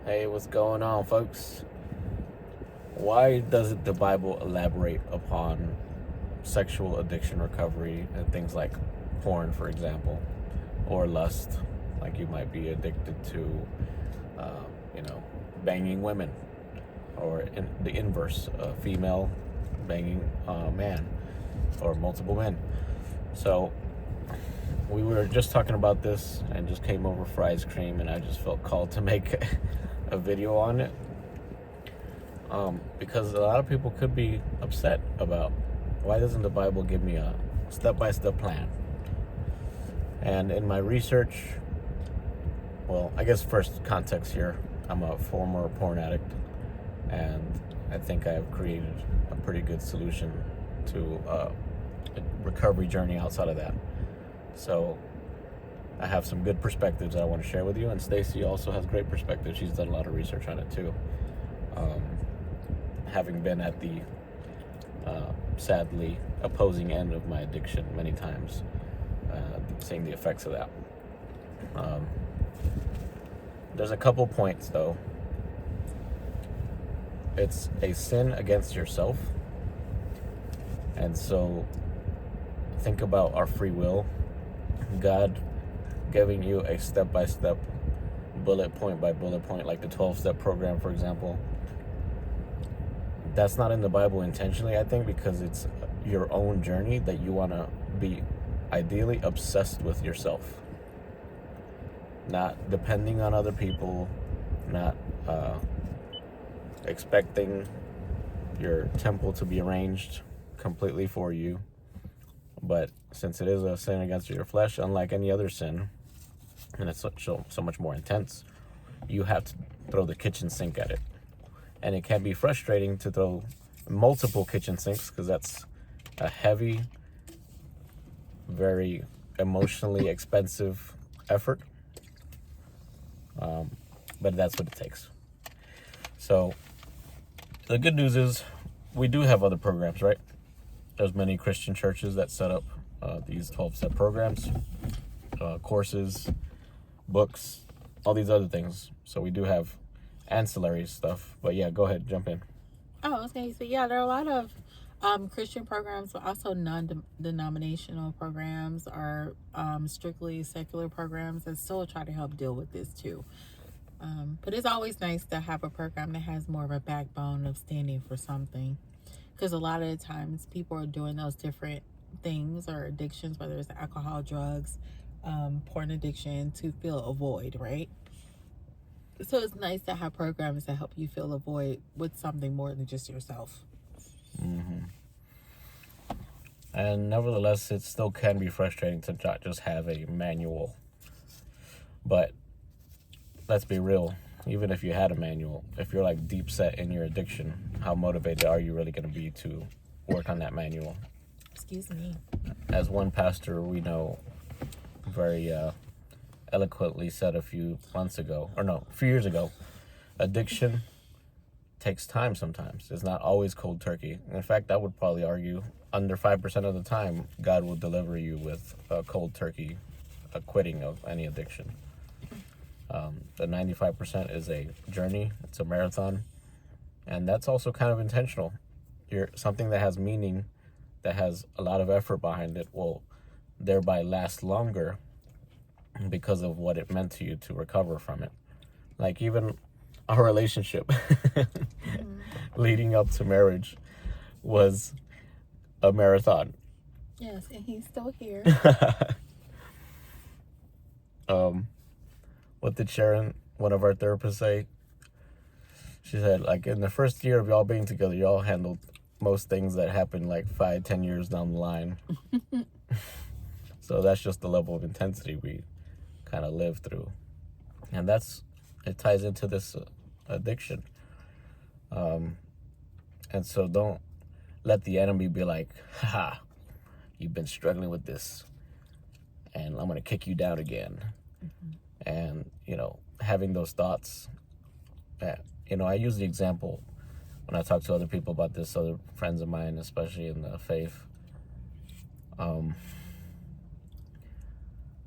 Hey, what's going on, folks? Why doesn't the Bible elaborate upon sexual addiction recovery and things like porn, for example, or lust? Like you might be addicted to, uh, you know, banging women, or the inverse, female banging a man, or multiple men. So we were just talking about this and just came over for ice cream, and I just felt called to make a video on it. Because a lot of people could be upset about why doesn't the Bible give me a step-by-step plan? And in my research, well, I guess first context here, I'm a former porn addict, and I think I have created a pretty good solution to a recovery journey outside of that. So I have some good perspectives that I want to share with you, and Stacy also has great perspectives. She's done a lot of research on it too. Having been at the sadly opposing end of my addiction many times, seeing the effects of that. There's a couple points though. It's a sin against yourself, and so think about our free will. God giving you a step-by-step, bullet point by bullet point, like the 12-step program, for example. That's not in the Bible intentionally, I think, because it's your own journey that you want to be ideally obsessed with yourself. Not depending on other people, not expecting your temple to be arranged completely for you. But since it is a sin against your flesh, unlike any other sin, and it's so much more intense, you have to throw the kitchen sink at it. And it can be frustrating to throw multiple kitchen sinks because that's a heavy, very emotionally expensive effort. But that's what it takes. So the good news is we do have other programs, right? There's many Christian churches that set up these 12-step programs, courses, books, all these other things. So we do have ancillary stuff. But yeah, go ahead, jump in. Oh, okay. So yeah, there are a lot of Christian programs, but also non-denominational programs or strictly secular programs that still try to help deal with this too. But it's always nice to have a program that has more of a backbone of standing for something, because a lot of the times people are doing those different things or addictions, whether it's alcohol, drugs, porn addiction, to fill a void, right? So it's nice to have programs that help you fill a void with something more than just yourself. Mm-hmm. And nevertheless, it still can be frustrating to not just have a manual. But let's be real, even if you had a manual, if you're like deep set in your addiction, how motivated are you really going to be to work on that manual? Excuse me. As one pastor we know very eloquently said a few years ago, addiction takes time sometimes. It's not always cold turkey. In fact, I would probably argue under 5% of the time, God will deliver you with a cold turkey quitting of any addiction. The 95% is a journey. It's a marathon. And that's also kind of intentional. Something that has meaning, that has a lot of effort behind it, will thereby last longer because of what it meant to you to recover from it. Like even our relationship leading up to marriage was a marathon. Yes, and he's still here. What did Sharon, one of our therapists, say? She said, like, in the first year of y'all being together, y'all handled most things that happened like 5-10 years down the line. So that's just the level of intensity we kind of live through. And it ties into this addiction. And so don't let the enemy be like, haha, you've been struggling with this, and I'm going to kick you down again. Mm-hmm. And, having those thoughts, I use the example when I talk to other people about this, other friends of mine, especially in the faith.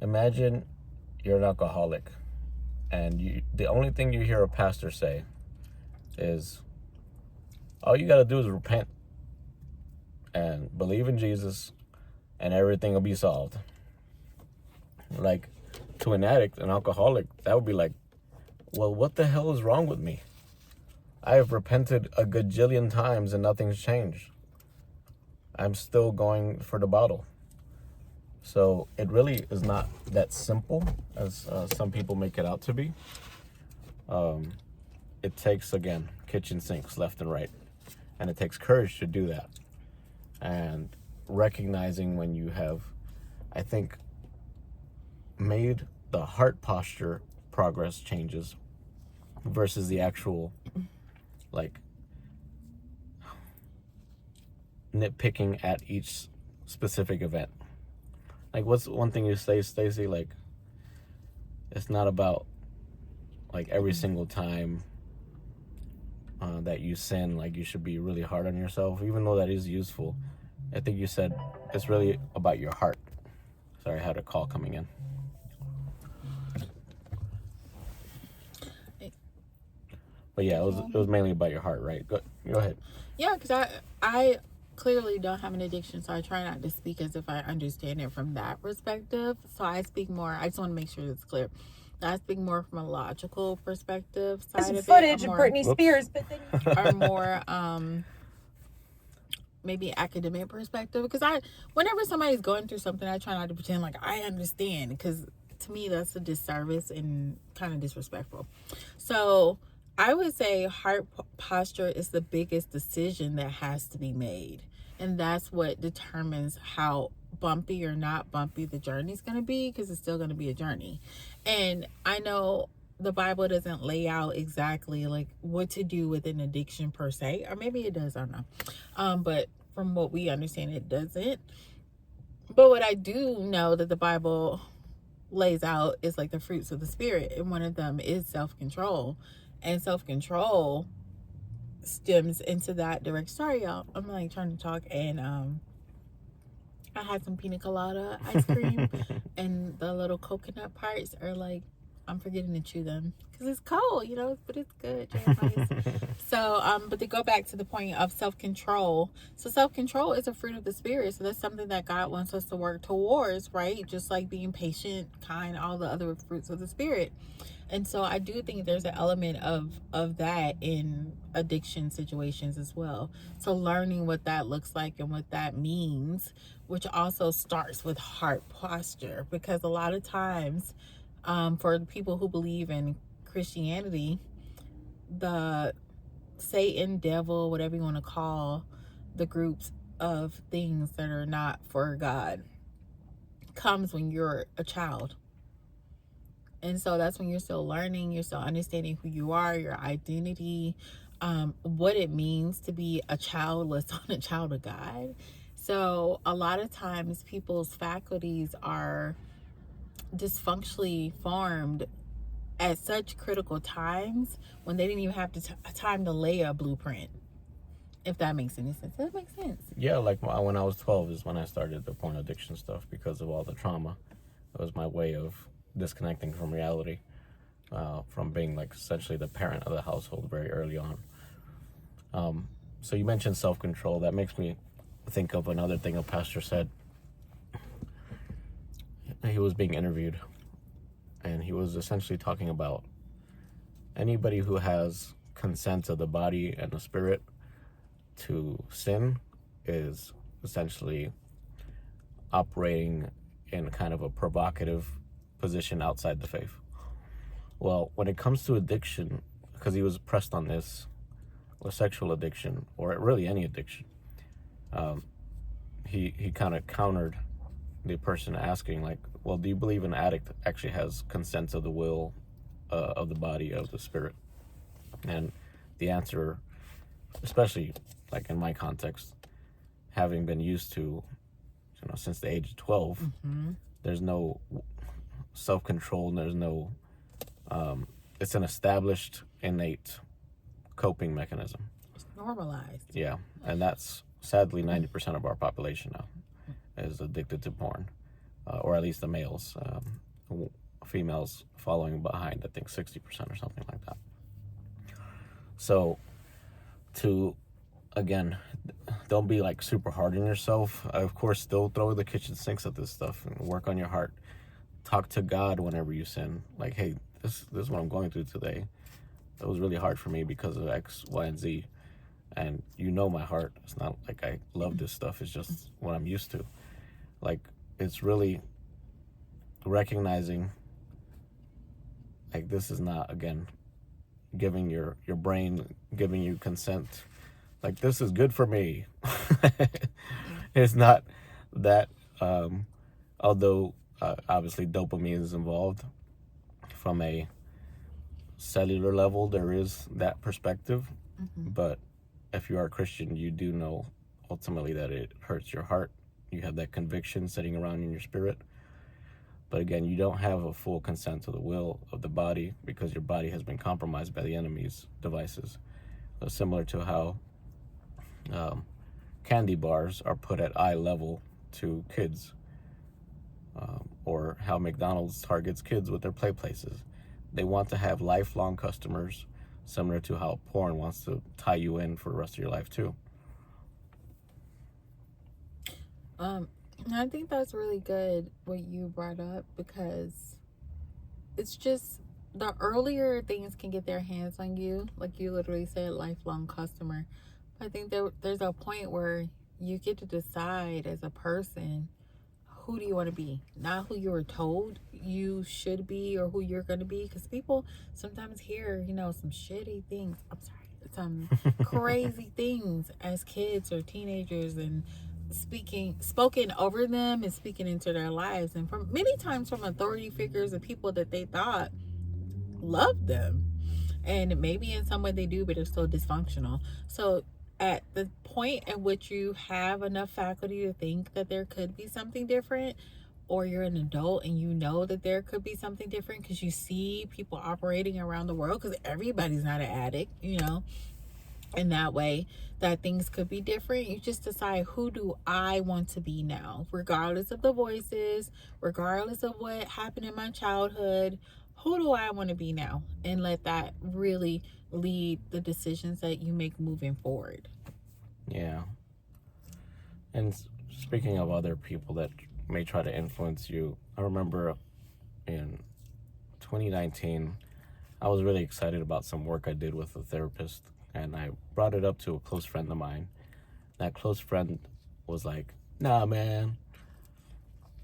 Imagine you're an alcoholic and the only thing you hear a pastor say is, all you got to do is repent and believe in Jesus and everything will be solved. Like, to an addict, an alcoholic, that would be like, well, what the hell is wrong with me? I have repented a gajillion times and nothing's changed. I'm still going for the bottle. So it really is not that simple as some people make it out to be. It takes, again, kitchen sinks left and right. And it takes courage to do that. And recognizing when you have, I think, made the heart posture progress changes versus the actual, like, nitpicking at each specific event. Like, what's one thing you say, Stacy? Like, it's not about, like, every single time that you sin, like, you should be really hard on yourself, even though that is useful. I think you said it's really about your heart. Sorry, I had a call coming in. But yeah, it was mainly about your heart, right? Go ahead. Yeah, because I clearly don't have an addiction, so I try not to speak as if I understand it from that perspective. So I speak more, I just want to make sure it's clear. I speak more from a logical perspective side of it. Footage of Britney Spears, but then or more maybe academic perspective, because whenever somebody's going through something, I try not to pretend like I understand, because to me that's a disservice and kind of disrespectful. So I would say heart posture is the biggest decision that has to be made, and that's what determines how bumpy or not bumpy the journey is going to be, because it's still going to be a journey. And I know the Bible doesn't lay out exactly like what to do with an addiction per se, or maybe it does, I don't know. But from what we understand, it doesn't. But what I do know that the Bible lays out is like the fruits of the Spirit, and one of them is self-control. And self-control stems into that direct. Sorry, y'all, I'm like trying to talk, and I had some pina colada ice cream and the little coconut parts are like, I'm forgetting to chew them because it's cold, but it's good. So, but to go back to the point of self-control. So self-control is a fruit of the Spirit. So that's something that God wants us to work towards, right? Just like being patient, kind, all the other fruits of the Spirit. And so I do think there's an element of that in addiction situations as well. So learning what that looks like and what that means, which also starts with heart posture, because a lot of times, for people who believe in Christianity, the Satan, devil, whatever you want to call the groups of things that are not for God, comes when you're a child. And so that's when you're still learning, you're still understanding who you are, your identity, what it means to be a childless on a child of God. So a lot of times people's faculties are dysfunctionally formed at such critical times when they didn't even have time to lay a blueprint. If that makes any sense. That makes sense. Yeah, like when I was 12 is when I started the porn addiction stuff because of all the trauma. It was my way of disconnecting from reality, from being like essentially the parent of the household very early on. So you mentioned self-control. That makes me think of another thing a pastor said. He was being interviewed, and he was essentially talking about anybody who has consent of the body and the spirit to sin is essentially operating in kind of a provocative position outside the faith. Well, when it comes to addiction, because he was pressed on this, with sexual addiction, or really any addiction, he kind of countered the person asking, like, well, do you believe an addict actually has consent of the will, of the body, of the spirit? And the answer, especially like in my context, having been used to, since the age of 12, there's no self-control, and there's no, it's an established, innate coping mechanism. It's normalized. Yeah, and that's sadly 90% of our population now is addicted to porn, or at least the males. females following behind, I think 60% or something like that. So again, don't be like super hard on yourself. Of course, still throw the kitchen sinks at this stuff and work on your heart. Talk to God whenever you sin. Like, hey, this is what I'm going through today. It was really hard for me because of X, Y, and Z. And you know my heart. It's not like I love this stuff. It's just what I'm used to. Like, it's really recognizing, like, this is not, again, giving your brain, giving you consent. Like, this is good for me. It's not that, although obviously dopamine is involved from a cellular level, there is that perspective. But if you are a Christian, you do know ultimately that it hurts your heart. You have that conviction sitting around in your spirit. But again, you don't have a full consent to the will of the body because your body has been compromised by the enemy's devices. So similar to how candy bars are put at eye level to kids, or how McDonald's targets kids with their play places. They want to have lifelong customers, similar to how porn wants to tie you in for the rest of your life too. I think that's really good what you brought up, because it's just the earlier things can get their hands on you, like you literally said, lifelong customer. I think there's a point where you get to decide as a person, who do you want to be, not who you were told you should be or who you're going to be, because people sometimes hear, some shitty things, some crazy things as kids or teenagers, and spoken over them and speaking into their lives, and from many times from authority figures and people that they thought loved them, and maybe in some way they do, but they're still dysfunctional. So at the point at which you have enough faculty to think that there could be something different, or you're an adult and you know that there could be something different because you see people operating around the world, because everybody's not an addict, in that way, that things could be different. You just decide, who do I want to be now, regardless of the voices, regardless of what happened in my childhood. Who do I want to be now? And let that really lead the decisions that you make moving forward. Yeah. And speaking of other people that may try to influence you, I remember in 2019, I was really excited about some work I did with a therapist, and I brought it up to a close friend of mine. That close friend was like, nah, man,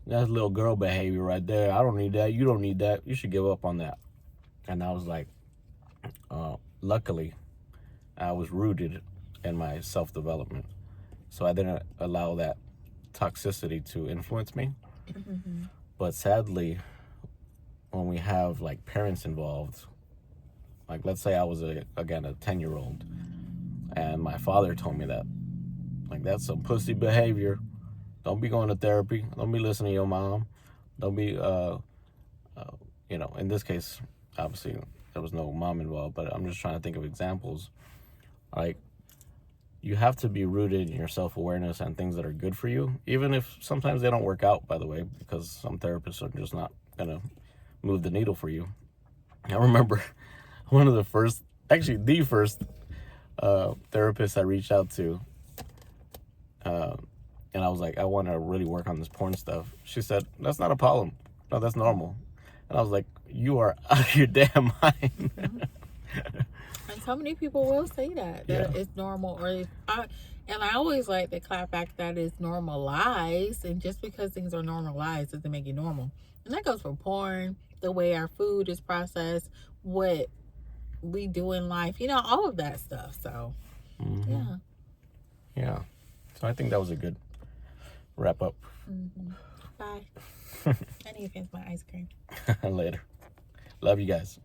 that's little girl behavior right there. I don't need that. You don't need that. You should give up on that. And I was like, luckily, I was rooted in my self-development. So I didn't allow that toxicity to influence me. But sadly, when we have like parents involved, like let's say I was a 10-year-old and my father told me that, like, that's some pussy behavior. Don't be going to therapy. Don't be listening to your mom. Don't be, in this case, obviously there was no mom involved, but I'm just trying to think of examples. Like, you have to be rooted in your self-awareness and things that are good for you, even if sometimes they don't work out, by the way, because some therapists are just not going to move the needle for you. I remember one of the first therapist I reached out to, and I was like, I want to really work on this porn stuff. She said, that's not a problem. No, that's normal. And I was like, you are out of your damn mind. And so many people will say that it's normal, and I always like to clap back that it's normalized, and just because things are normalized doesn't make it normal. And that goes for porn, the way our food is processed, what we do in life, all of that stuff. So, Yeah. So I think that was a good wrap up. Bye. I need to finish my ice cream. Later. Love you guys.